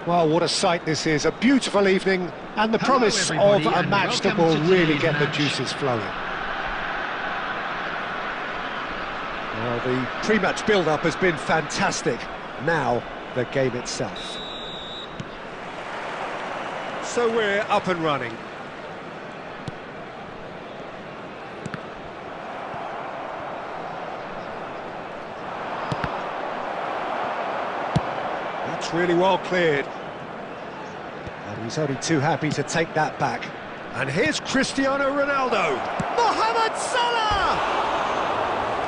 Well, what a sight this is. A beautiful evening and the promise of a match that will really get the juices flowing. Well, the pre-match build-up has been fantastic. Now, the game itself. So we're up and running. That's really well cleared. And he's only too happy to take that back. And here's Cristiano Ronaldo. Mohamed Salah!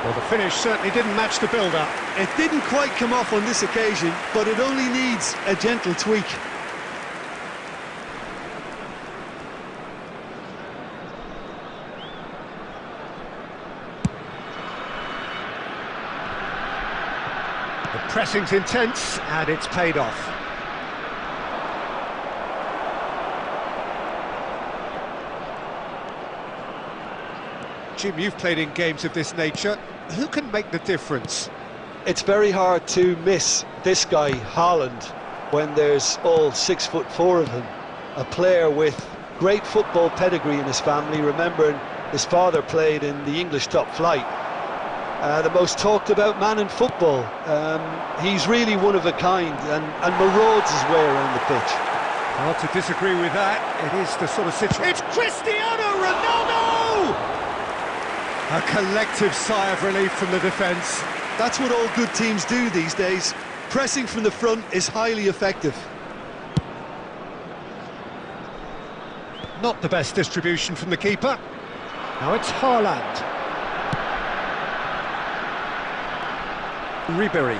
Well, the finish certainly didn't match the build-up. It didn't quite come off on this occasion, but it only needs a gentle tweak. The pressing's intense, and it's paid off. Jim, you've played in games of this nature. Who can make the difference? It's very hard to miss this guy, Haaland, when there's all 6'4" of him. A player with great football pedigree in his family, remembering his father played in the English top flight. The most talked about man in football. He's really one of a kind and marauds his way around the pitch. Hard to disagree with that. It is the sort of situation. It's Cristiano Ronaldo! A collective sigh of relief from the defence. That's what all good teams do these days. Pressing from the front is highly effective. Not the best distribution from the keeper. Now it's Haaland. Ribery.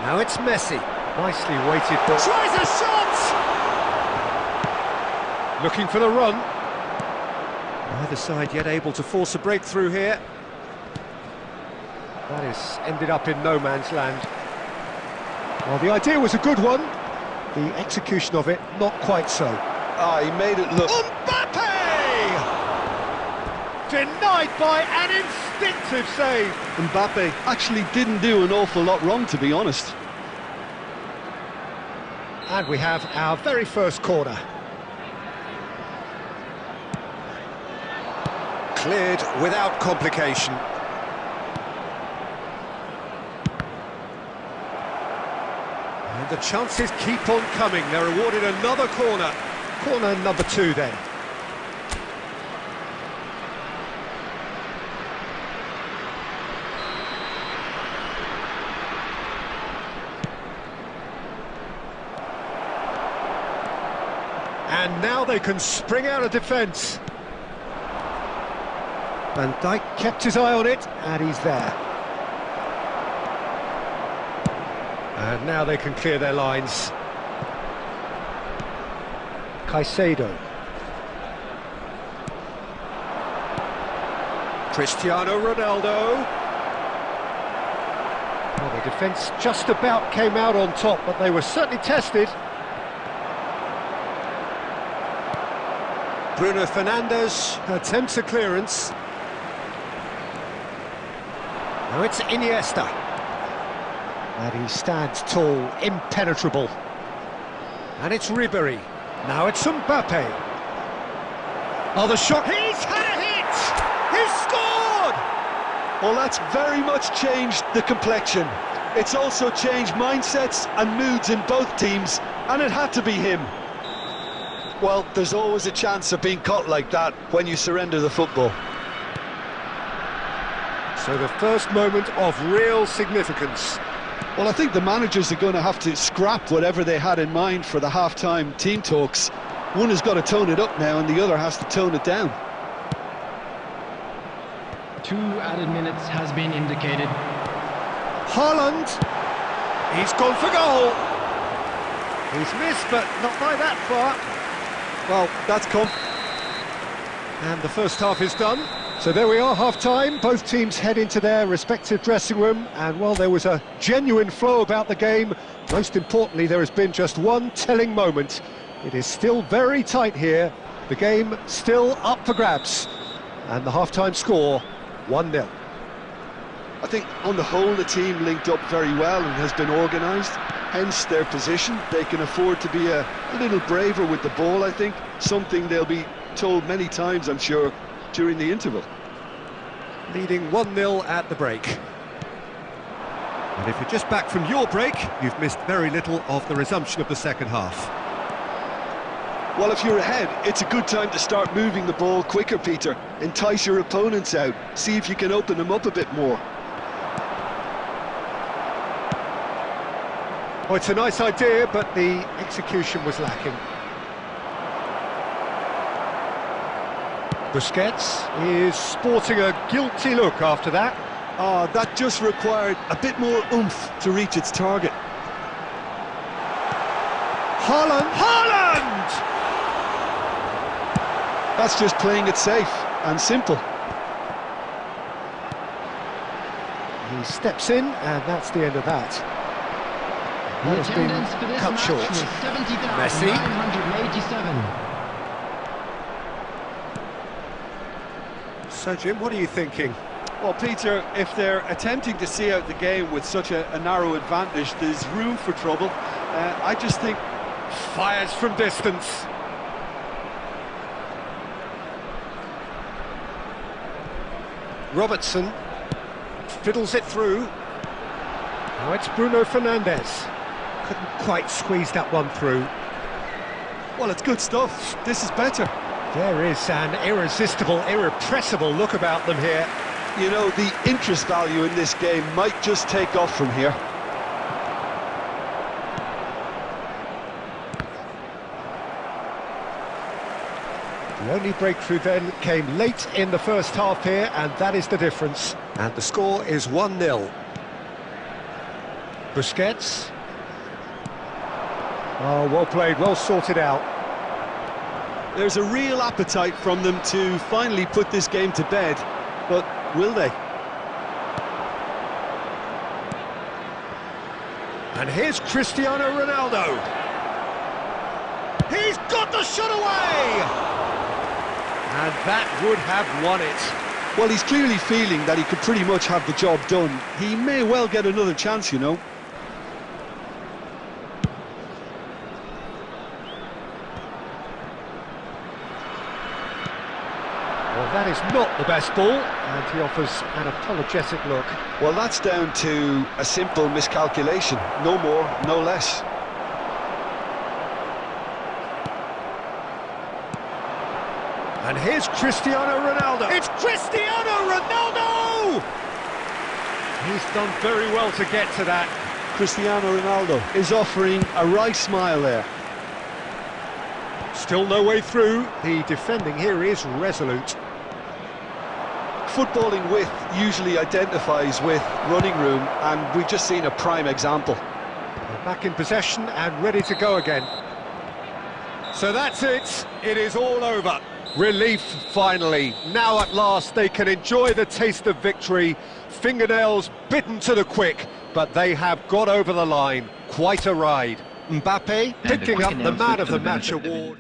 Now it's Messi. Nicely weighted ball. Tries a shot! Looking for the run. Neither side yet able to force a breakthrough here. That is ended up in no man's land. Well, the idea was a good one. The execution of it, not quite so. Ah, he made it look... Mbappe! Denied by an instinctive save. Mbappe actually didn't do an awful lot wrong, to be honest. And we have our very first corner. Cleared without complication. And the chances keep on coming. They're awarded another corner. Corner number 2 then. And now they can spring out of defence. Van Dijk kept his eye on it, and he's there. And now they can clear their lines. Caicedo. Cristiano Ronaldo. Well, the defence just about came out on top, but they were certainly tested. Bruno Fernandes attempts a clearance. Now it's Iniesta. And he stands tall, impenetrable. And it's Ribéry. Now it's Mbappe. Oh, the shot. He's had a hit! He's scored! Well, that's very much changed the complexion. It's also changed mindsets and moods in both teams, and it had to be him. Well, there's always a chance of being caught like that when you surrender the football. So the first moment of real significance. Well, I think the managers are going to have to scrap whatever they had in mind for the half-time team talks. One has got to tone it up now and the other has to tone it down. 2 added minutes has been indicated. Haaland. He's gone for goal. He's missed, but not by that far. Well, that's come. And the first half is done. So there we are, half-time. Both teams head into their respective dressing room. And while there was a genuine flow about the game, most importantly, there has been just one telling moment. It is still very tight here. The game still up for grabs. And the half-time score, 1-0. I think on the whole the team linked up very well and has been organised, hence their position. They can afford to be a little braver with the ball, I think, something they'll be told many times, I'm sure, during the interval. Leading 1-0 at the break. And if you're just back from your break, you've missed very little of the resumption of the second half. Well, if you're ahead, it's a good time to start moving the ball quicker, Peter. Entice your opponents out, see if you can open them up a bit more. Well, it's a nice idea, but the execution was lacking. Busquets is sporting a guilty look after that. Ah, that just required a bit more oomph to reach its target. Haaland! Haaland! That's just playing it safe and simple. He steps in, and that's the end of that. That has been cut short. Messi. So, Jim, what are you thinking? Well, Peter, if they're attempting to see out the game with such a narrow advantage, there's room for trouble. I just think... Fires from distance. Robertson fiddles it through. Now it's Bruno Fernandes. Couldn't quite squeeze that one through. Well, it's good stuff. This is better. There is an irresistible, irrepressible look about them here. You know, the interest value in this game might just take off from here. The only breakthrough then came late in the first half here, and that is the difference. And the score is 1-0. Busquets. Oh, well played, well sorted out. There's a real appetite from them to finally put this game to bed, but will they? And here's Cristiano Ronaldo. He's got the shot away! And that would have won it. Well, he's clearly feeling that he could pretty much have the job done. He may well get another chance, you know. Well, that is not the best ball, and he offers an apologetic look. Well, that's down to a simple miscalculation. No more, no less. And here's Cristiano Ronaldo. It's Cristiano Ronaldo! He's done very well to get to that. Cristiano Ronaldo is offering a right smile there. Still no way through. The defending here is resolute. Footballing width usually identifies with running room, and we've just seen a prime example. They're back in possession and ready to go again. So that's it. It is all over. Relief, finally. Now at last they can enjoy the taste of victory. Fingernails bitten to the quick, but they have got over the line. Quite a ride. Mbappe picking up the Man of the Match award.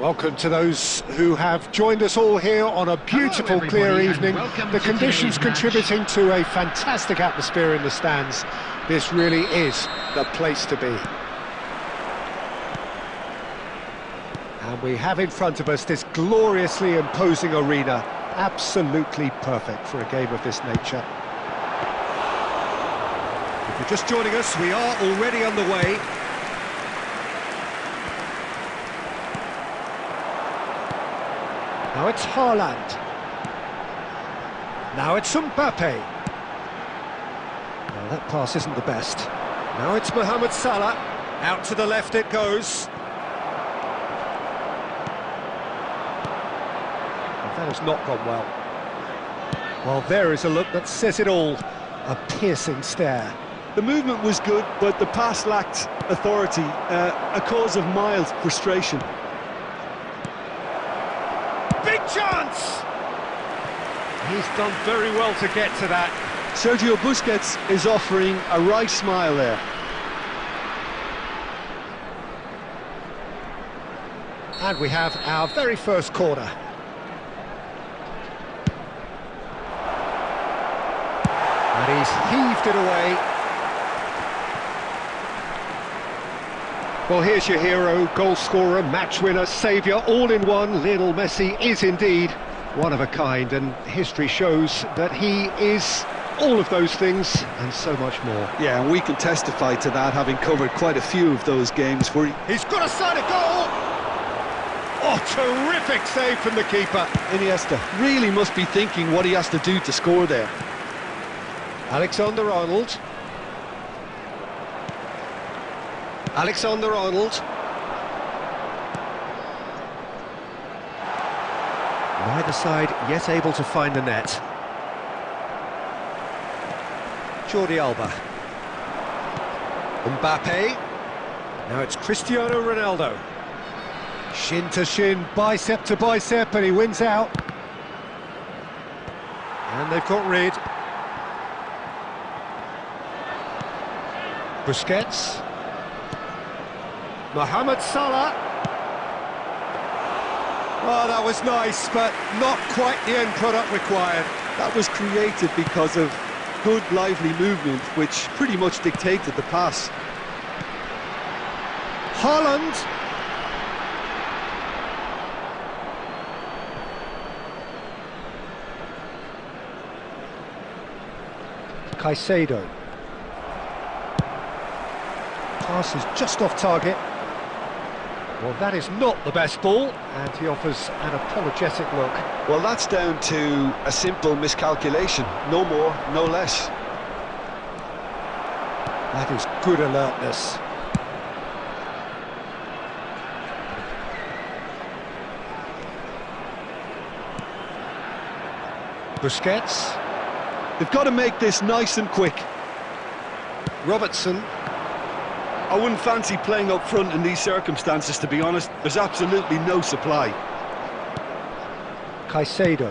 Welcome to those who have joined us all here on a beautiful, clear evening. The conditions contributing to a fantastic atmosphere in the stands. This really is the place to be. And we have in front of us this gloriously imposing arena. Absolutely perfect for a game of this nature. If you're just joining us, we are already underway. Now it's Haaland. Now it's Mbappe. Well, that pass isn't the best. Now it's Mohamed Salah. Out to the left it goes. Well, that has not gone well. Well, there is a look that says it all. A piercing stare. The movement was good, but the pass lacked authority, a cause of mild frustration. Big chance! He's done very well to get to that. Sergio Busquets is offering a right smile there. And we have our very first corner. And he's heaved it away. Well, here's your hero, goal scorer, match winner, saviour, all in one. Lionel Messi is indeed one of a kind, and history shows that he is all of those things and so much more. Yeah, and we can testify to that, having covered quite a few of those games where He's got a side of goal! Oh, terrific save from the keeper. Iniesta really must be thinking what he has to do to score there. Alexander-Arnold. Alexander-Arnold. Neither side yet able to find the net. Jordi Alba. Mbappe. Now it's Cristiano Ronaldo. Shin to shin, bicep to bicep, and he wins out. And they've got rid. Busquets. Mohamed Salah. Oh, that was nice, but not quite the end product required. That was created because of good, lively movement, which pretty much dictated the pass. Haaland. Caicedo. Pass is just off target. Well, that is not the best ball, and he offers an apologetic look. Well, that's down to a simple miscalculation. No more, no less. That is good alertness. Busquets. They've got to make this nice and quick. Robertson. I wouldn't fancy playing up front in these circumstances, to be honest. There's absolutely no supply. Caicedo.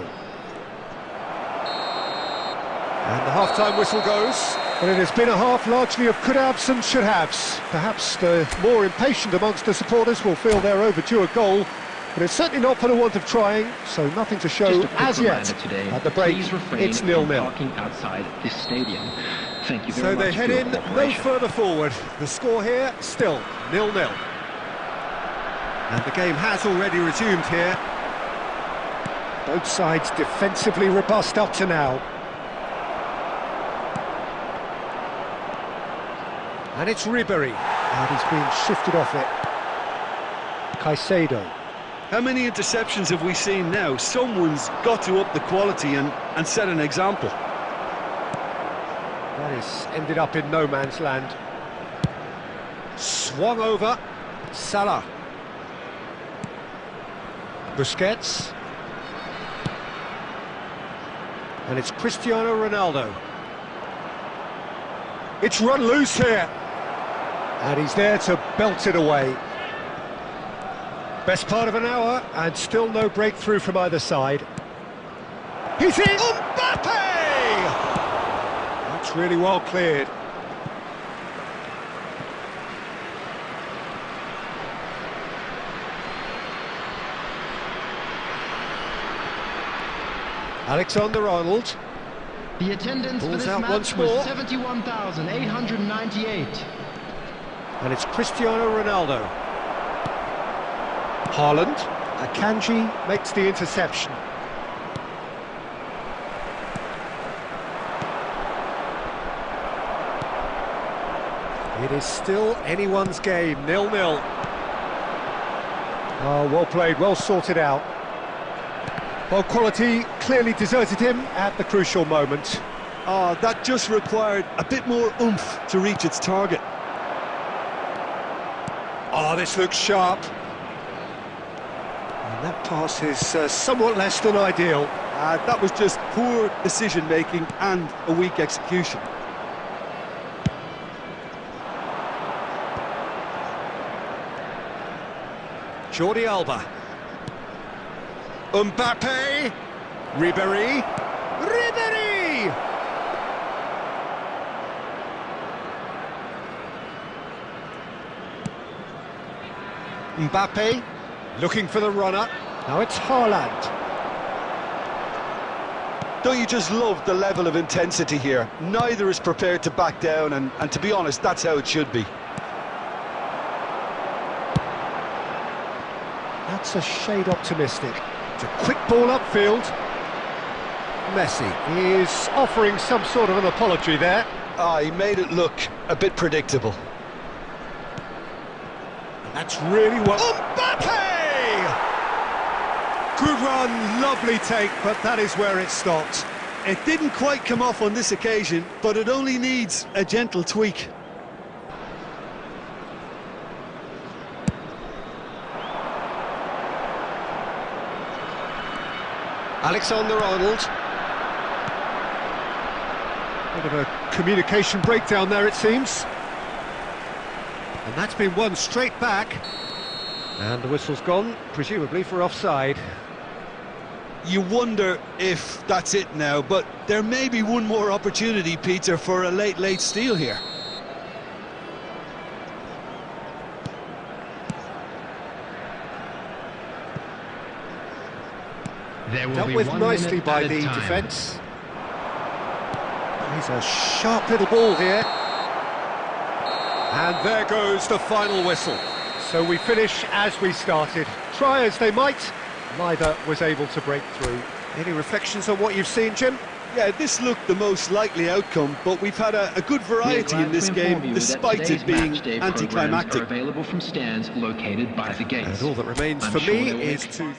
And the half-time whistle goes. Well, it has been a half largely of could-haves and should-haves. Perhaps the more impatient amongst the supporters will feel they're overdue a goal, but it's certainly not for the want of trying, so nothing to show as yet. Today, at the break, it's 0-0. Parking outside this stadium. Thank you very So much. they head in no further forward. The score here, still 0-0. And the game has already resumed here. Both sides defensively robust up to now. And it's Ribéry. And he's been shifted off it. Caicedo. How many interceptions have we seen now? Someone's got to up the quality and set an example. That is ended up in no man's land. Swung over. Salah. Busquets. And it's Cristiano Ronaldo. It's run loose here. And he's there to belt it away. Best part of an hour, and still no breakthrough from either side. He's in! Mbappe! That's really well cleared. Alexander-Arnold. The attendance for Balls this out match once was more. 71,898. And it's Cristiano Ronaldo. Haaland. Akanji makes the interception. It is still anyone's game, 0-0. Oh, well played, well sorted out. Well, quality clearly deserted him at the crucial moment. Oh, that just required a bit more oomph to reach its target. Oh, this looks sharp. And that pass is somewhat less than ideal. That was just poor decision-making and a weak execution. Jordi Alba. Mbappe. Ribéry. Ribéry! Mbappe looking for the runner. Now it's Haaland. Don't you just love the level of intensity here? Neither is prepared to back down, and to be honest, that's how it should be. That's a shade optimistic. It's a quick ball upfield. Messi is offering some sort of an apology there. He made it look a bit predictable. And that's really what... Mbappe! Good run, lovely take, but that is where it stopped. It didn't quite come off on this occasion, but it only needs a gentle tweak. Alexander-Arnold. Bit of a communication breakdown there, it seems. And that's been won straight back. And the whistle's gone, presumably for offside. You wonder if that's it now, but there may be one more opportunity, Peter, for a late steal here. Dealt with nicely by the defence. He's a sharp little ball here. And there goes the final whistle. So we finish as we started. Try as they might, neither was able to break through. Any reflections on what you've seen, Jim? Yeah, this looked the most likely outcome, but we've had a good variety in this game, despite it being anticlimactic. Available from stands located by the gates. And all that remains for me is to...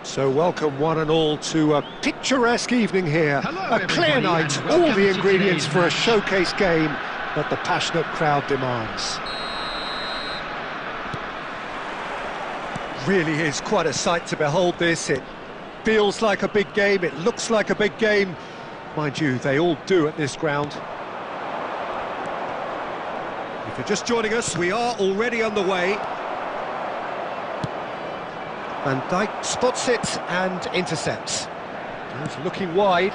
So welcome one and all to a picturesque evening here. A clear night, all the ingredients for a showcase game that the passionate crowd demands. Really is quite a sight to behold this. It feels like a big game, it looks like a big game. Mind you, they all do at this ground. If you're just joining us, we are already underway. Van Dijk spots it and intercepts. He's looking wide.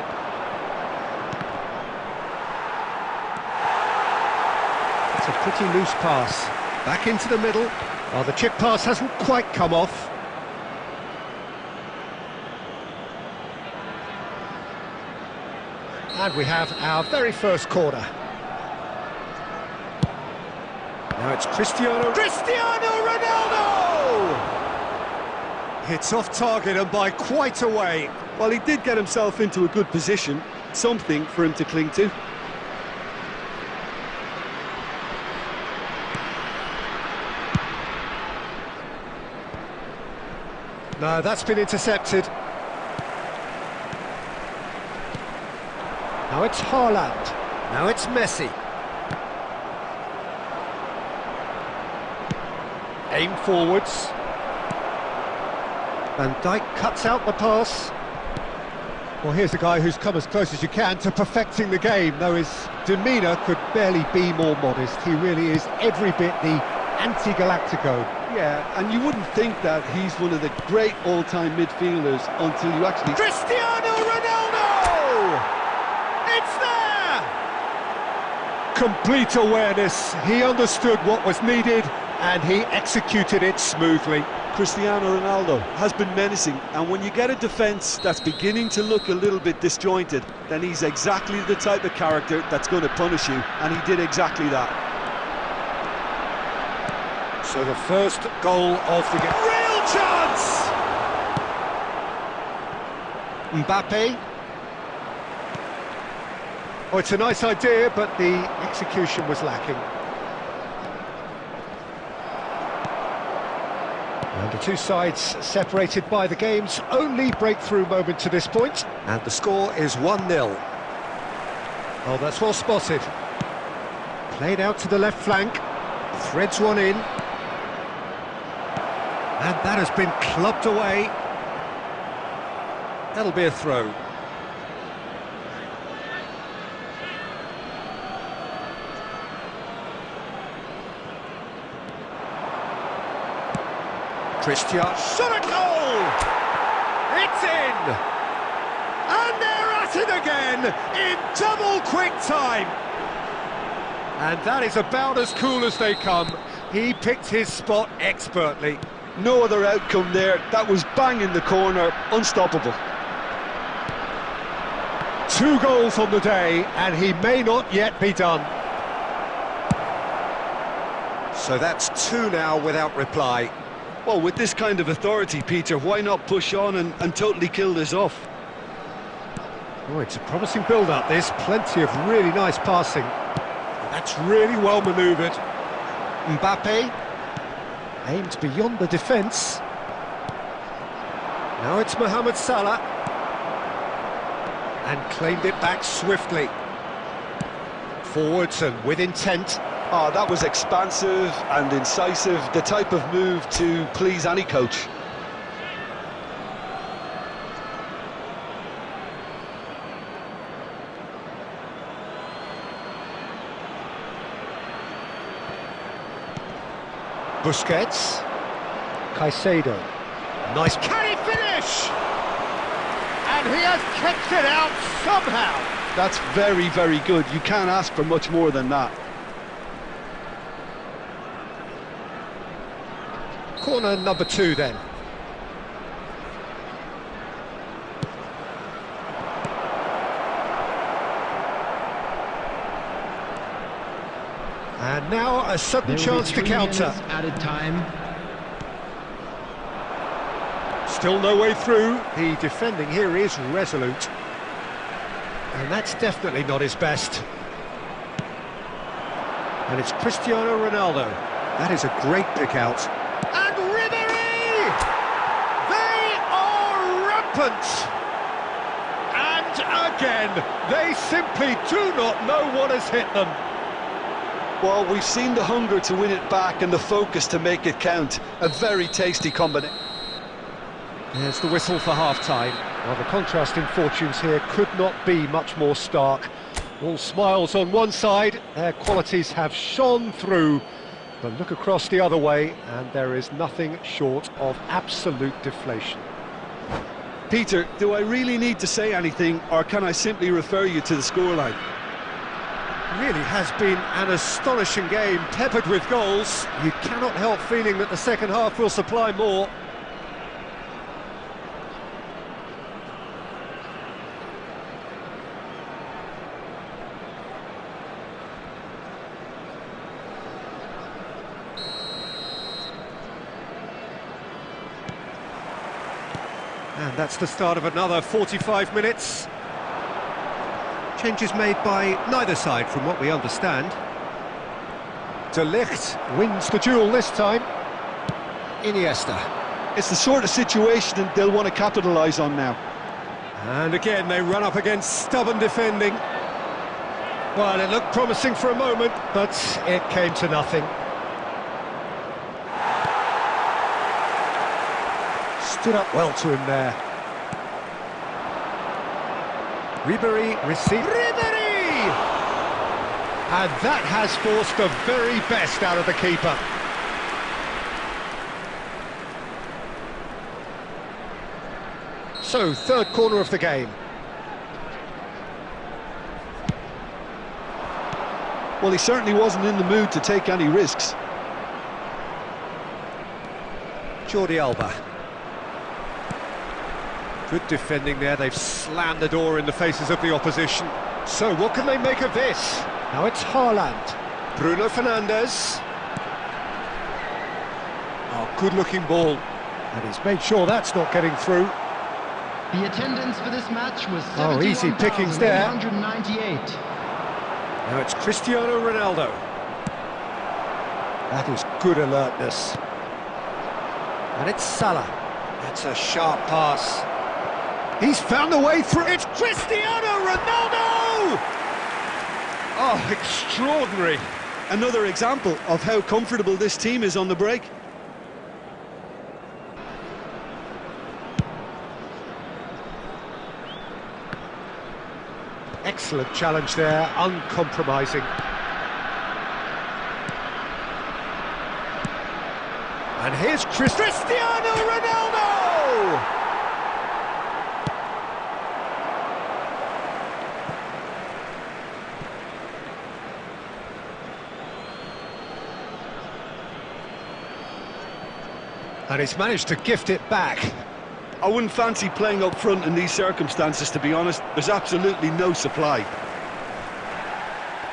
It's a pretty loose pass. Back into the middle. Oh, the chip pass hasn't quite come off. And we have our very first corner. Now it's Cristiano Ronaldo! It's off target and by quite a way. Well, he did get himself into a good position, something for him to cling to. No, that's been intercepted. Now it's Haaland. Now it's Messi. Aim forwards. Van Dijk cuts out the pass. Well, here's a guy who's come as close as you can to perfecting the game, though his demeanour could barely be more modest. He really is every bit the anti-Galactico. Yeah, and you wouldn't think that he's one of the great all-time midfielders until you actually... Cristiano Ronaldo! It's there! Complete awareness. He understood what was needed and he executed it smoothly. Cristiano Ronaldo has been menacing, and when you get a defence that's beginning to look a little bit disjointed, then he's exactly the type of character that's going to punish you, and he did exactly that. So the first goal of the game. Real chance! Mbappe. Oh, it's a nice idea, but the execution was lacking. And the two sides separated by the game's only breakthrough moment to this point. And the score is 1-0. Oh, that's well spotted. Played out to the left flank. Threads one in. And that has been clubbed away. That'll be a throw. Christian shot a goal! It's in! And they're at it again in double quick time! And that is about as cool as they come. He picked his spot expertly. No other outcome there. That was bang in the corner, unstoppable. 2 goals on the day, and he may not yet be done. So that's 2 now without reply. Well, with this kind of authority, Peter, why not push on and totally kill this off? Oh, it's a promising build-up, this. Plenty of really nice passing. That's really well manoeuvred. Mbappe aimed beyond the defence. Now it's Mohamed Salah. And claimed it back swiftly. Forwards and with intent. Oh, that was expansive and incisive, the type of move to please any coach. Busquets. Caicedo. Nice, can he finish? And he has kept it out somehow. That's very, very good. You can't ask for much more than that. Corner number 2 then. And now a sudden chance to counter. Added time. Still no way through. The defending here is resolute. And that's definitely not his best. And it's Cristiano Ronaldo. That is a great pick out. And Ribery! They are rampant! And again, they simply do not know what has hit them. Well, we've seen the hunger to win it back and the focus to make it count. A very tasty combination. There's the whistle for half-time. Well, the contrast in fortunes here could not be much more stark. All smiles on one side, their qualities have shone through. But look across the other way, and there is nothing short of absolute deflation. Peter, do I really need to say anything, or can I simply refer you to the scoreline? Really has been an astonishing game, peppered with goals. You cannot help feeling that the second half will supply more. And that's the start of another 45 minutes. Changes made by neither side, from what we understand. De Ligt wins the duel this time. Iniesta. It's the sort of situation they'll want to capitalise on now. And again, they run up against stubborn defending. Well, it looked promising for a moment, but it came to nothing. Stood up well to him there. Ribery received. Ribery! And that has forced the very best out of the keeper. So, third corner of the game. Well, he certainly wasn't in the mood to take any risks. Jordi Alba. Good defending there, they've slammed the door in the faces of the opposition. So what can they make of this? Now it's Haaland. Bruno Fernandes. Oh, good looking ball. And he's made sure that's not getting through. The attendance for this match was Oh, easy pickings there. 71,898. Now it's Cristiano Ronaldo. That is good alertness. And it's Salah. That's a sharp pass. He's found a way through. It's Cristiano Ronaldo! Oh, extraordinary. Another example of how comfortable this team is on the break. Excellent challenge there, uncompromising. And here's Cristiano Ronaldo! And he's managed to gift it back. I wouldn't fancy playing up front in these circumstances, to be honest. There's absolutely no supply.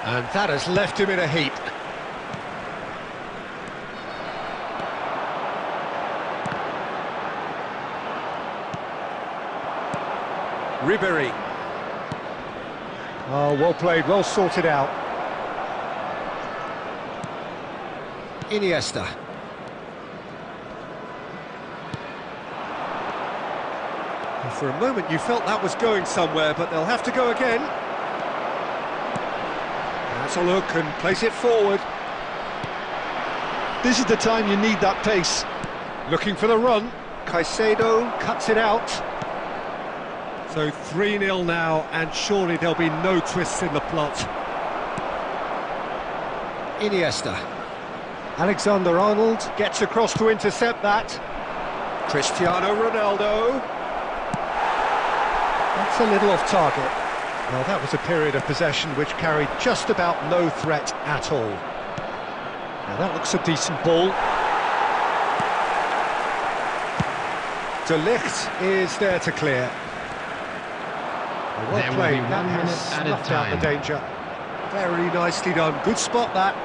And that has left him in a heap. Ribéry. Oh, well played, well sorted out. Iniesta. And for a moment you felt that was going somewhere, but they'll have to go again. That's a look and place it forward. This is the time you need that pace. Looking for the run. Caicedo cuts it out. So 3-0 now, and surely there'll be no twists in the plot. Iniesta. Alexander-Arnold gets across to intercept that. Cristiano Ronaldo. That's a little off target. Well, that was a period of possession which carried just about no threat at all. Now that looks a decent ball. De Ligt is there to clear. Well There will played, be that 1 minute has added snuffed out the time. danger. Very nicely done, good spot that.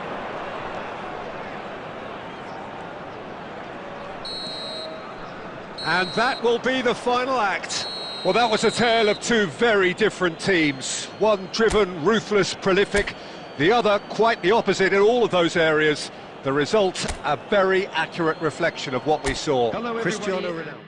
And that will be the final act. Well, that was a tale of two very different teams. One driven, ruthless, prolific. The other quite the opposite in all of those areas. The result, a very accurate reflection of what we saw. Hello, Cristiano everybody. Ronaldo.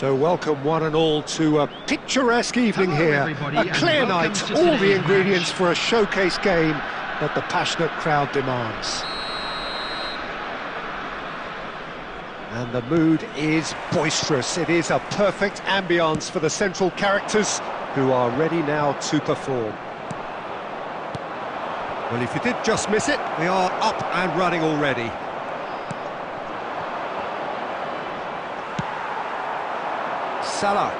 So welcome one and all to a picturesque evening Hello, here. everybody, A and clear welcome night, to all the today's ingredients match. for a showcase game that the passionate crowd demands. And the mood is boisterous. It is a perfect ambience for the central characters who are ready now to perform. Well, if you did just miss it, we are up and running already. Salah.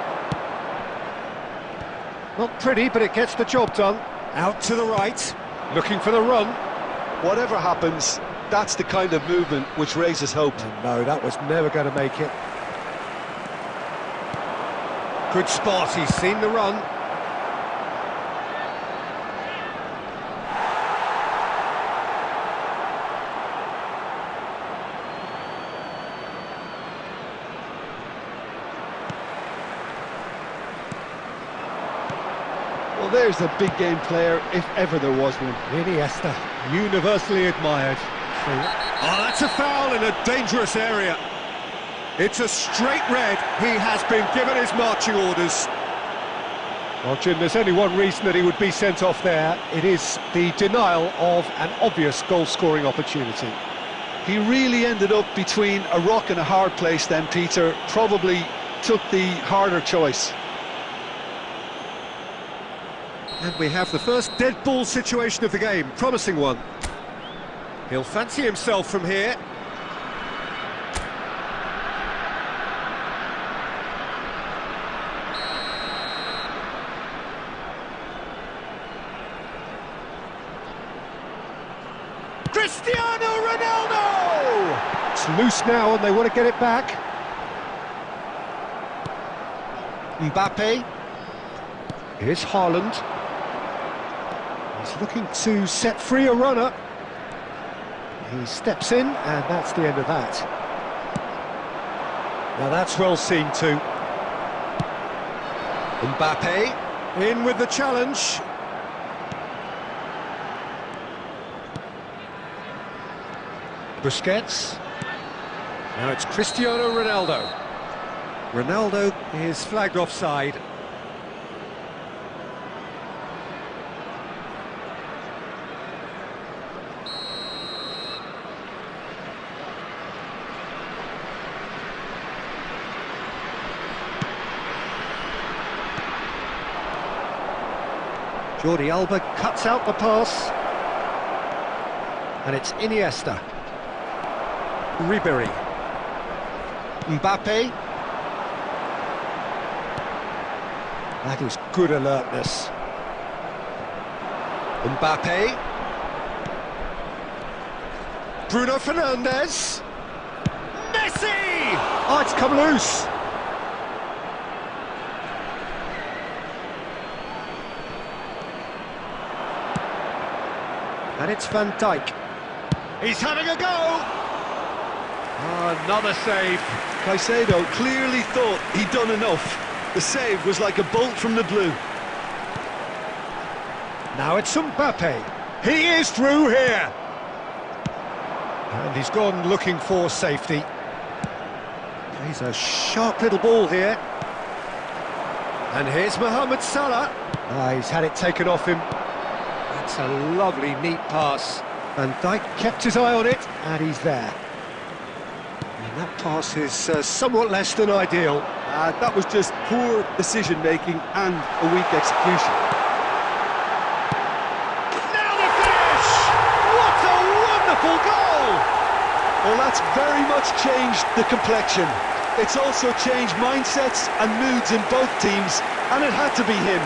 Not pretty, but it gets the job done. Out to the right, looking for the run. Whatever happens, that's the kind of movement which raises hope. And no, that was never going to make it. Good spot, he's seen the run. Well, there's a big game player, if ever there was one. Iniesta, universally admired. Oh, that's a foul in a dangerous area. It's a straight red. He has been given his marching orders. Well, Jim, there's only one reason that he would be sent off there. It is the denial of an obvious goal-scoring opportunity. He really ended up between a rock and a hard place then, Peter. Probably took the harder choice. And we have the first dead ball situation of the game, promising one. He'll fancy himself from here. Cristiano Ronaldo! It's loose now and they want to get it back. Mbappe. Here's Haaland. He's looking to set free a runner. He steps in, and that's the end of that. Now that's well seen too. Mbappe, in with the challenge. Busquets. Now it's Cristiano Ronaldo. Ronaldo is flagged offside. Jordi Alba cuts out the pass. And it's Iniesta. Ribéry. Mbappe. That is good alertness. Mbappe. Bruno Fernandes. Messi! Oh, it's come loose. And it's Van Dijk. He's having a go! Oh, another save. Caicedo clearly thought he'd done enough. The save was like a bolt from the blue. Now it's Mbappe. He is through here. And he's gone looking for safety. He's a sharp little ball here. And here's Mohamed Salah. Ah, he's had it taken off him. That's a lovely, neat pass. Van Dijk kept his eye on it, and he's there. And that pass is somewhat less than ideal. That was just poor decision-making and a weak execution. Now the finish! What a wonderful goal! Well, that's very much changed the complexion. It's also changed mindsets and moods in both teams, and it had to be him.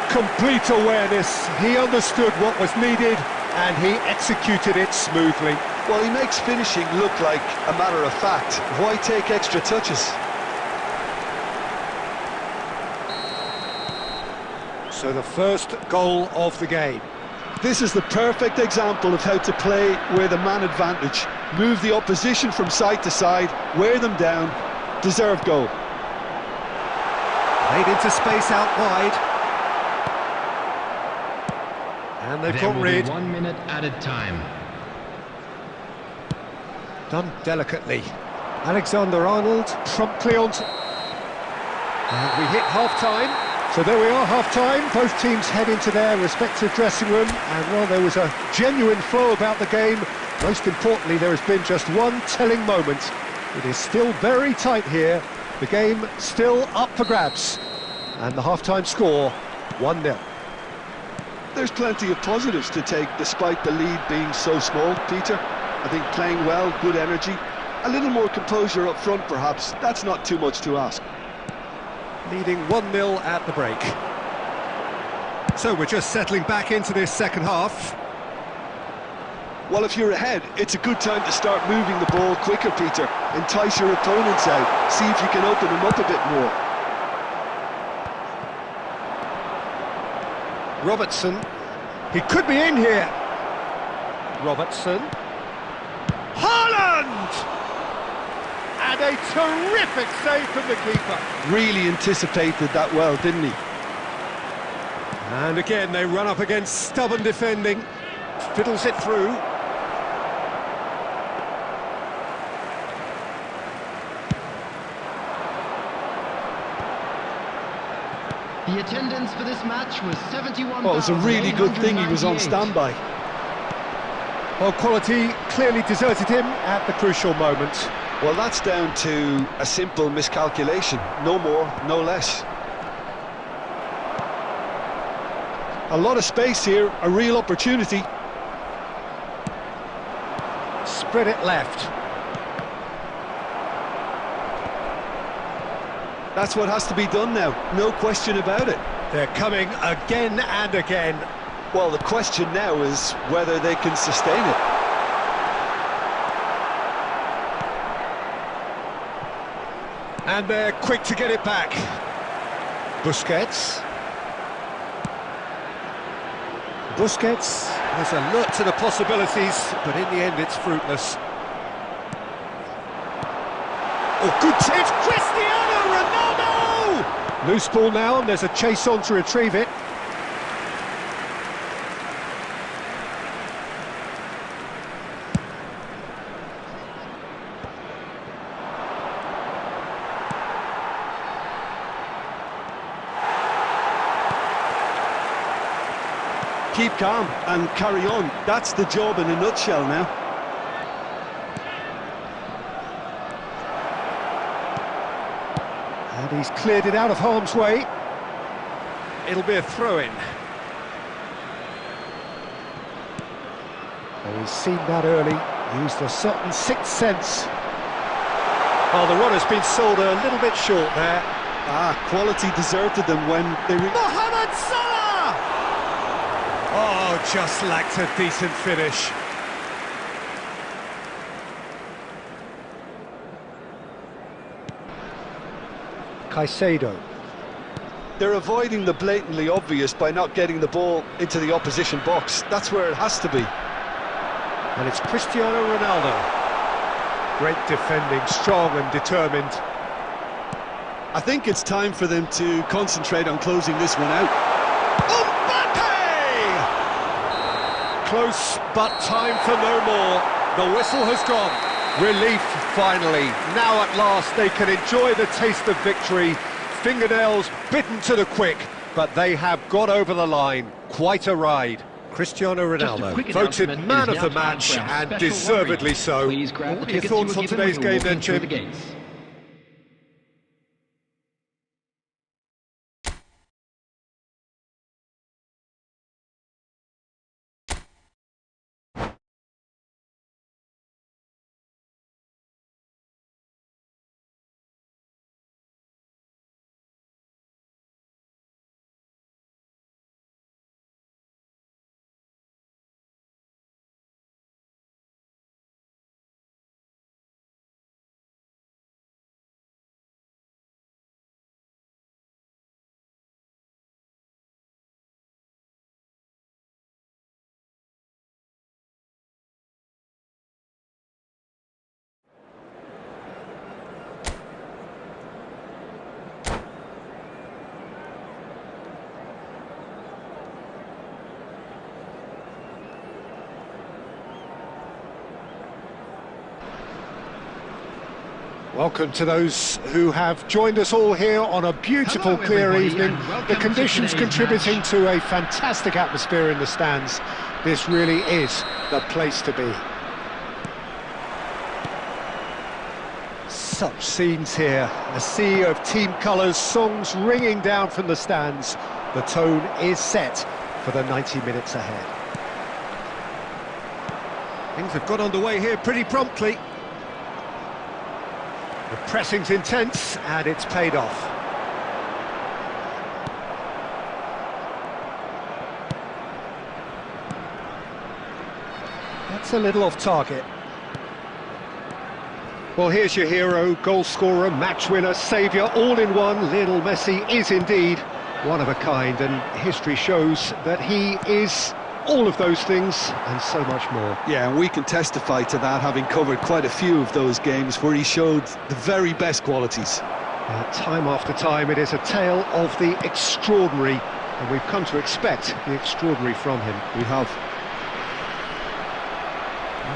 Complete awareness. He understood what was needed, and he executed it smoothly. Well, he makes finishing look like a matter of fact. Why take extra touches? So the first goal of the game. This is the perfect example of how to play with a man advantage. Move the opposition from side to side, wear them down, deserved goal. Made into space out wide. And they've got rid. 1 minute added time. Done delicately. Alexander-Arnold promptly on. And we hit half-time. So there we are, half-time. Both teams head into their respective dressing room. And, well, there was a genuine flow about the game. Most importantly, there has been just one telling moment. It is still very tight here. The game still up for grabs. And the half-time score, 1-0. There's plenty of positives to take despite the lead being so small, Peter. I think playing well, good energy, a little more composure up front perhaps, that's not too much to ask. Leading 1-0 at the break. So we're just settling back into this second half. Well, if you're ahead, it's a good time to start moving the ball quicker, Peter. Entice your opponents out, see if you can open them up a bit more. Robertson, he could be in here. Robertson. Haaland! And a terrific save from the keeper. Really anticipated that well, didn't he? And again, they run up against stubborn defending. Fiddles it through. The attendance for this match was 71,898. Well, it was a really good thing he was on standby. Well, quality clearly deserted him at the crucial moment. Well, that's down to a simple miscalculation. No more, no less. A lot of space here, a real opportunity. Spread it left. That's what has to be done now, no question about it. They're coming again and again. Well, the question now is whether they can sustain it. And they're quick to get it back. Busquets. Busquets is alert to the possibilities, but in the end it's fruitless. Oh, good tip! Cristiano Ronaldo! Loose ball now, and there's a chase on to retrieve it. Keep calm and carry on. That's the job in a nutshell now. And he's cleared it out of harm's way. It'll be a throw-in. Oh, he's seen that early, used a certain sixth sense. Oh, the runner's been sold a little bit short there. Quality deserted them when they... Mohamed Salah! Oh, just lacked a decent finish. Caicedo. They're avoiding the blatantly obvious by not getting the ball into the opposition box. That's where it has to be. And it's Cristiano Ronaldo. Great defending, strong and determined. I think it's time for them to concentrate on closing this one out. Close, but time for no more. The whistle has gone. Relief, finally. Now at last they can enjoy the taste of victory. Fingernails bitten to the quick, but they have got over the line. Quite a ride. Cristiano Ronaldo voted man of the match, and deservedly so. What are your thoughts on today's game then, Jim? Welcome to those who have joined us all here on a beautiful, Hello, clear everybody, evening. and welcome The to conditions today's contributing match. to a fantastic atmosphere in the stands. This really is the place to be. Such scenes here, a sea of team colours, songs ringing down from the stands. The tone is set for the 90 minutes ahead. Things have got underway here pretty promptly. The pressing's intense, and it's paid off. That's a little off target. Well, here's your hero, goal scorer, match winner, saviour, all in one. Lionel Messi is indeed one of a kind, and history shows that he is all of those things and so much more. Yeah, and we can testify to that, having covered quite a few of those games where he showed the very best qualities. Time after time, it is a tale of the extraordinary, and we've come to expect the extraordinary from him. We have.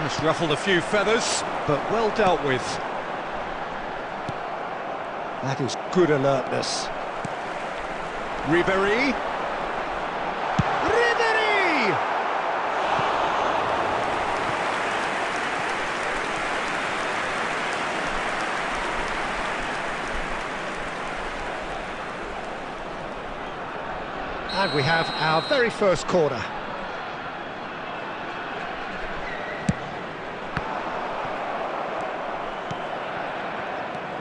It's ruffled a few feathers, but well dealt with. That is good alertness. Ribéry. Ribéry! And we have our very first corner.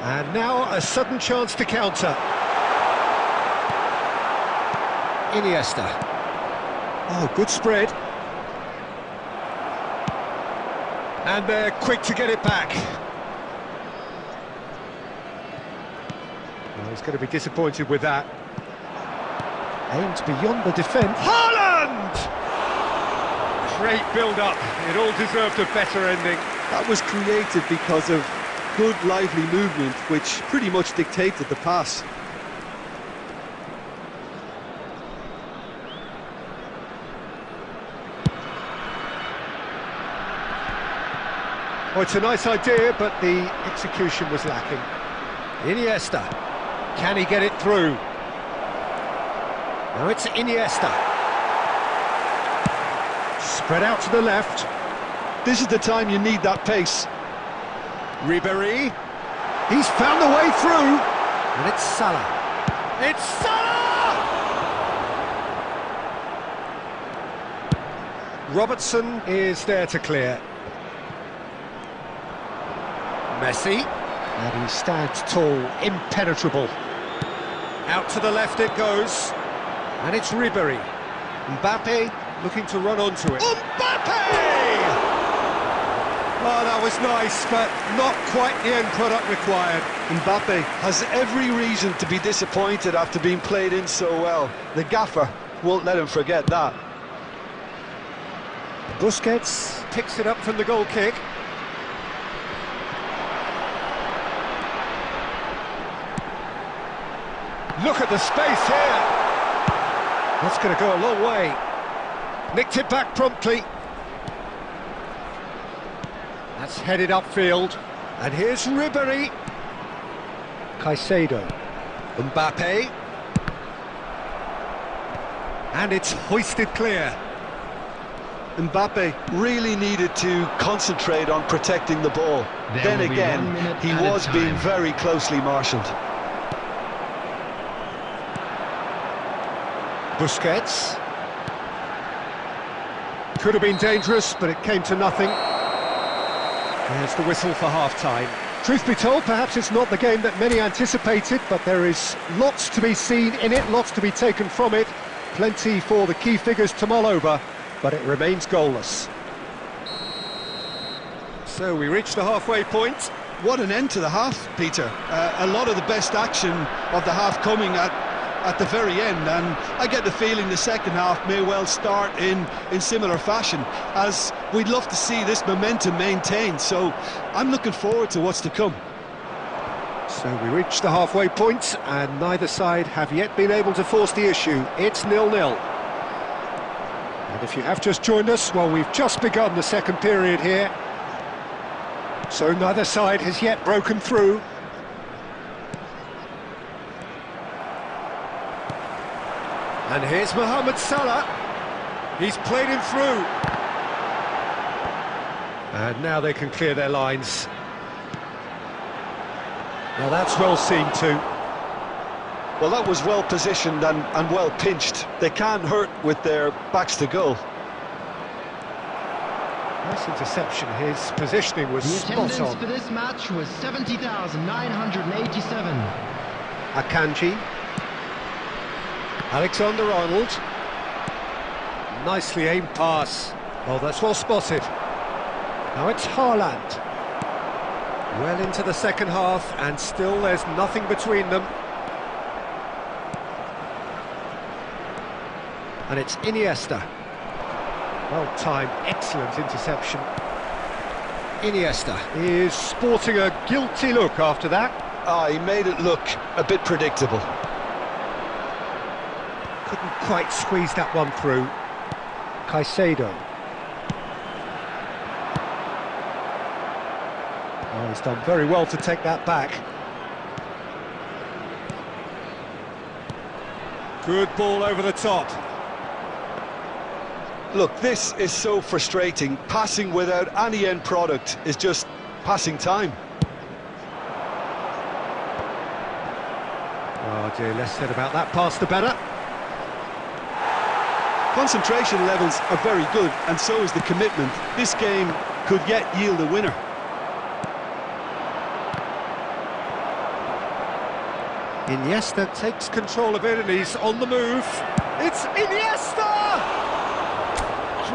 And now a sudden chance to counter. Iniesta. Oh, good spread. And they're quick to get it back. Well, he's going to be disappointed with that. Aimed beyond the defence. Haaland! Great build-up. It all deserved a better ending. That was created because of good, lively movement, which pretty much dictated the pass. Oh, it's a nice idea, but the execution was lacking. Iniesta. Can he get it through? Now it's Iniesta. Spread out to the left. This is the time you need that pace. Ribéry. He's found the way through. And it's Salah. It's Salah! Robertson is there to clear. Messi. And he stands tall, impenetrable. Out to the left it goes. And it's Ribéry. Mbappe looking to run onto it. Mbappe! Oh, that was nice, but not quite the end product required. Mbappe has every reason to be disappointed after being played in so well. The gaffer won't let him forget that. Busquets picks it up from the goal kick. Look at the space here. That's going to go a long way. Nicked it back promptly. That's headed upfield. And here's Ribéry. Caicedo. Mbappe. And it's hoisted clear. Mbappe really needed to concentrate on protecting the ball. Then again, he was being very closely marshalled. Busquets. Could have been dangerous, but it came to nothing. There's the whistle for half-time. Truth be told, perhaps it's not the game that many anticipated, but there is lots to be seen in it, lots to be taken from it. Plenty for the key figures to mull over, but it remains goalless. So we reach the halfway point. What an end to the half, Peter. A lot of the best action of the half coming at the very end, and I get the feeling the second half may well start in similar fashion, as we'd love to see this momentum maintained, so I'm looking forward to what's to come. So we reach the halfway point, and neither side have yet been able to force the issue. It's 0-0. And if you have just joined us, well, we've just begun the second period here. So neither side has yet broken through. And here's Mohamed Salah. He's played him through. And now they can clear their lines. Now that's well seen too. Well, that was well positioned and well pinched. They can't hurt with their backs to goal. Nice interception. His positioning was The spot attendance on. for this match was 70,987. Akanji. Alexander-Arnold. Nicely aimed pass. Oh, that's well spotted. Now it's Haaland. Well into the second half, and still there's nothing between them. And it's Iniesta. Well-timed, excellent interception. Iniesta is sporting a guilty look after that. He made it look a bit predictable. Couldn't quite squeeze that one through. Caicedo. Oh, he's done very well to take that back. Good ball over the top. Look, this is so frustrating. Passing without any end product is just passing time. Oh dear, less said about that pass the better. Concentration levels are very good, and so is the commitment. This game could yet yield a winner. Iniesta takes control of it and he's on the move. It's Iniesta!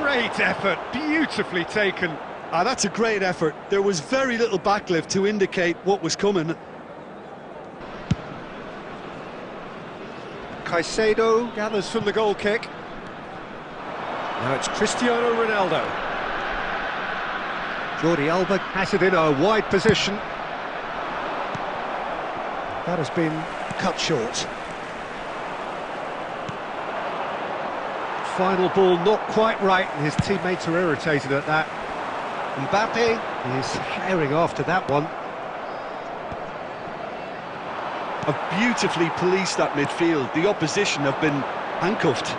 Great effort, beautifully taken. That's a great effort. There was very little backlift to indicate what was coming. Caicedo gathers from the goal kick. Now it's Cristiano Ronaldo. Jordi Alba has it in a wide position. That has been cut short. Final ball not quite right, and his teammates are irritated at that. Mbappe is herring after that one. Have beautifully policed that midfield. The opposition have been handcuffed.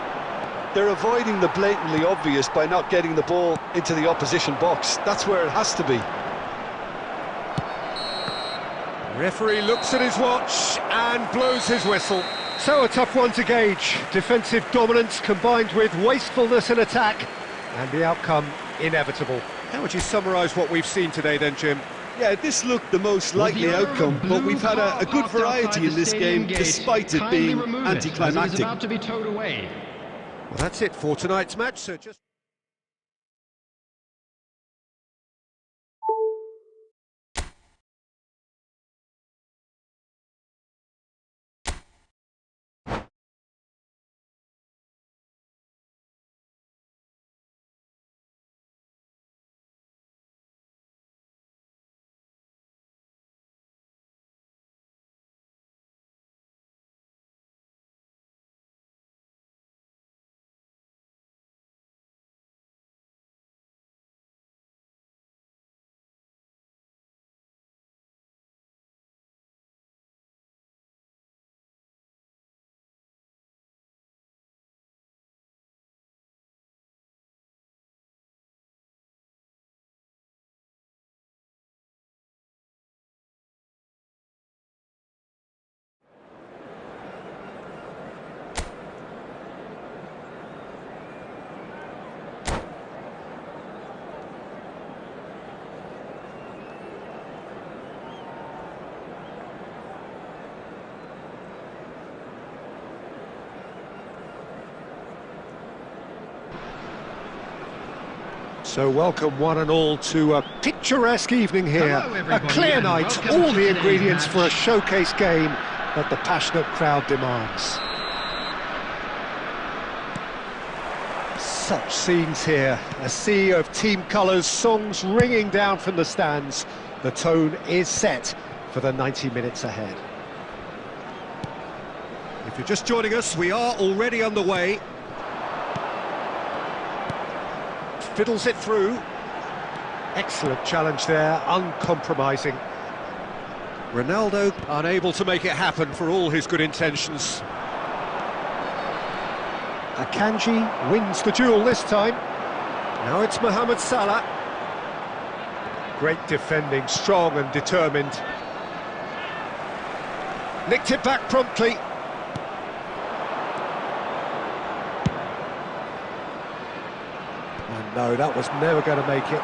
They're avoiding the blatantly obvious by not getting the ball into the opposition box. That's where it has to be. Referee looks at his watch and blows his whistle. So a tough one to gauge. Defensive dominance combined with wastefulness in attack, and the outcome inevitable. How would you summarise what we've seen today then, Jim? Yeah, this looked the most likely outcome, but we've had a good variety in this game, despite it being anticlimactic. About to be towed away. Well, that's it for tonight's match, so just... So welcome one and all to a picturesque evening here. Hello, A everybody, clear and night, welcome all to the today's ingredients match. for a showcase game that the passionate crowd demands. Such scenes here, a sea of team colours, songs ringing down from the stands. The tone is set for the 90 minutes ahead. If you're just joining us, we are already underway. Fiddles it through. Excellent challenge there, uncompromising. Ronaldo unable to make it happen for all his good intentions. Akanji wins the duel this time. Now it's Mohamed Salah. Great defending, strong and determined. Nicked it back promptly. And no, that was never going to make it.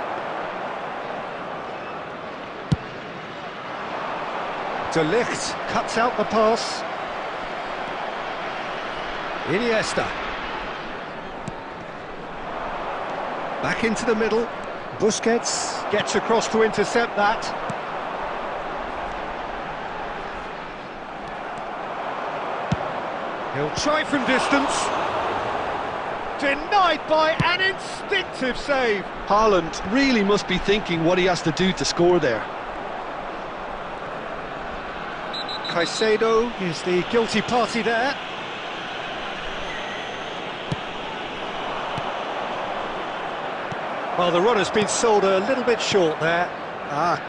De Ligt cuts out the pass. Iniesta. Back into the middle. Busquets gets across to intercept that. He'll try from distance. Denied by an instinctive save. Haaland really must be thinking what he has to do to score there. Caicedo is the guilty party there. Well, the run has been sold a little bit short there.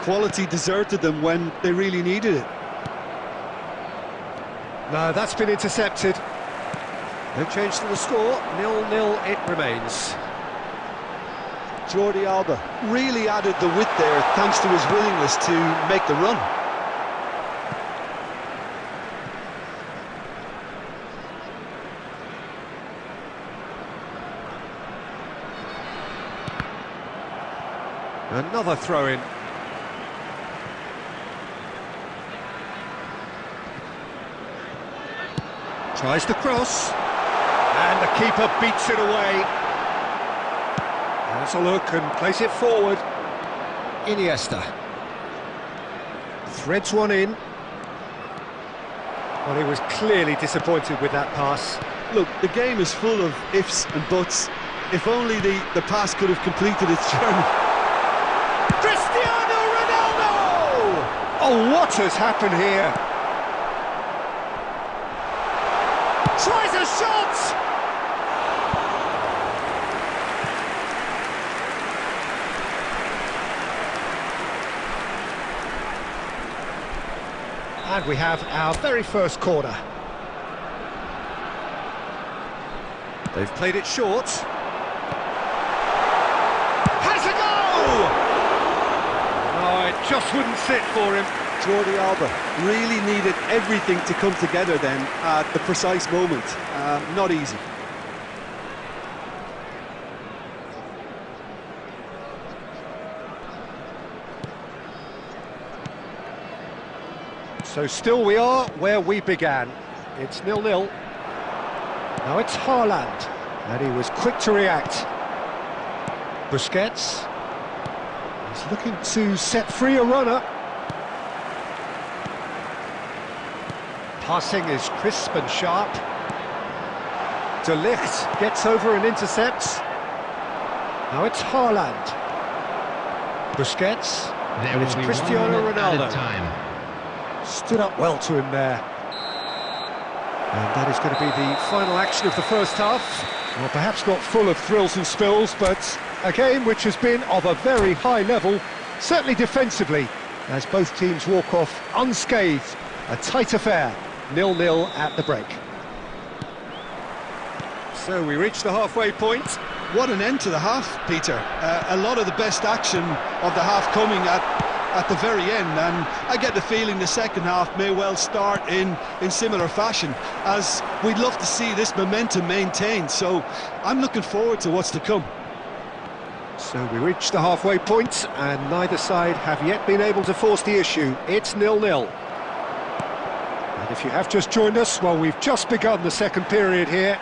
Quality deserted them when they really needed it. No, that's been intercepted. No change to the score, 0-0 it remains. Jordi Alba really added the width there thanks to his willingness to make the run. Another throw-in. Tries the cross. And the keeper beats it away. Has a look and plays it forward. Iniesta. Threads one in. Well, he was clearly disappointed with that pass. Look, the game is full of ifs and buts. If only the pass could have completed its journey. Cristiano Ronaldo! Oh, what has happened here? Tries a shot! And we have our very first corner. They've played it short. Has a goal! Oh, it just wouldn't sit for him. Jordi Alba really needed everything to come together then at the precise moment. Not easy. So still we are where we began. It's 0-0. Now it's Haaland, and he was quick to react. Busquets. He's looking to set free a runner. Passing is crisp and sharp. De Ligt gets over and intercepts. Now it's Haaland. Busquets. There And will it's be Cristiano 1 minute added Ronaldo. time. Stood up well to him there. And that is going to be the final action of the first half. Well, perhaps not full of thrills and spills, but a game which has been of a very high level, certainly defensively, as both teams walk off unscathed. A tight affair, 0-0 at the break. So we reach the halfway point. What an end to the half, Peter. A lot of the best action of the half coming at the very end, and I get the feeling the second half may well start in similar fashion, as we'd love to see this momentum maintained, so I'm looking forward to what's to come. So we reach the halfway point, and neither side have yet been able to force the issue. It's 0-0. And if you have just joined us, well, we've just begun the second period here.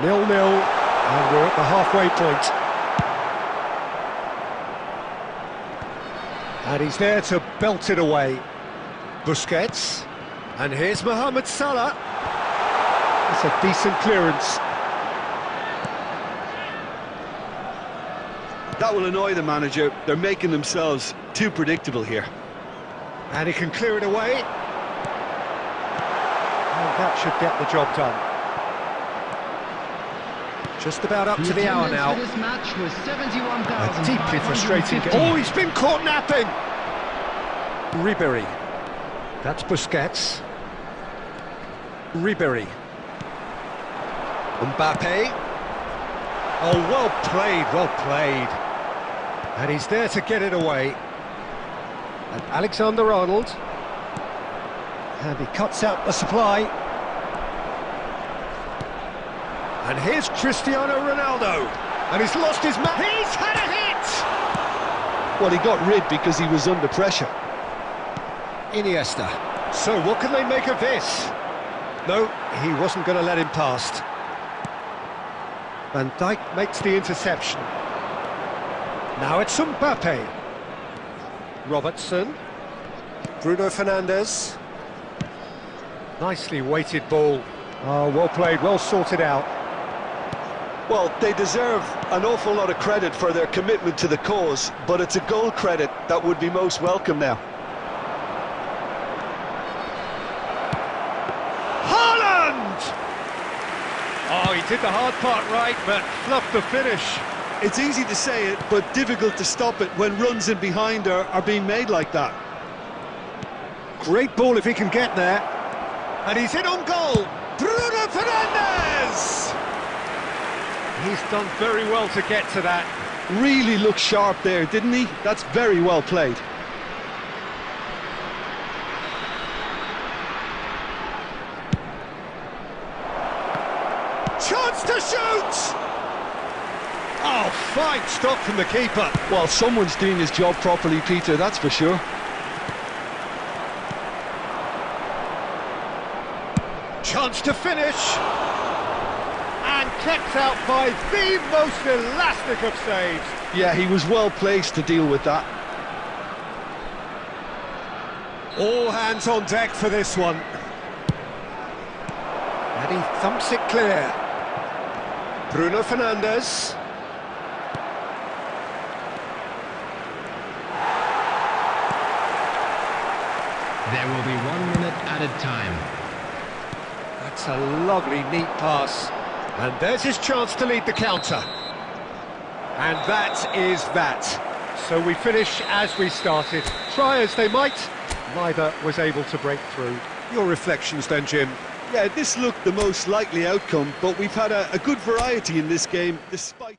0-0, and we're at the halfway point. And he's there to belt it away. Busquets. And here's Mohamed Salah. It's a decent clearance. That will annoy the manager. They're making themselves too predictable here. And he can clear it away. And that should get the job done. Just about up to the hour attendance now. for this match was A deeply frustrating 71,550. game. Oh, he's been caught napping! Ribéry. That's Busquets. Ribéry. Mbappe. Oh, well played, well played. And he's there to get it away. And Alexander-Arnold. And he cuts out the supply. And here's Cristiano Ronaldo. And he's lost his man. He's had a hit! Well, he got rid because he was under pressure. Iniesta. So what can they make of this? No, he wasn't going to let him past. Van Dijk makes the interception. Now it's Mbappe. Robertson. Bruno Fernandes. Nicely weighted ball. Oh, well played, well sorted out. Well, they deserve an awful lot of credit for their commitment to the cause, but it's a goal credit that would be most welcome now. Oh, he did the hard part right, but fluffed the finish. It's easy to say it, but difficult to stop it when runs in behind are being made like that. Great ball if he can get there. And he's in on goal. Bruno Fernandes! He's done very well to get to that. Really looked sharp there, didn't he? That's very well played. Chance to shoot! Oh, fine stop from the keeper. Well, someone's doing his job properly, Peter, that's for sure. Chance to finish. And kept out by the most elastic of saves. Yeah, he was well placed to deal with that. All hands on deck for this one. And he thumps it clear. Bruno Fernandes. There will be 1 minute added time. That's a lovely, neat pass. And there's his chance to lead the counter. And that is that. So we finish as we started. Try as they might, neither was able to break through. Your reflections then, Jim? Yeah, this looked the most likely outcome, but we've had a good variety in this game, despite...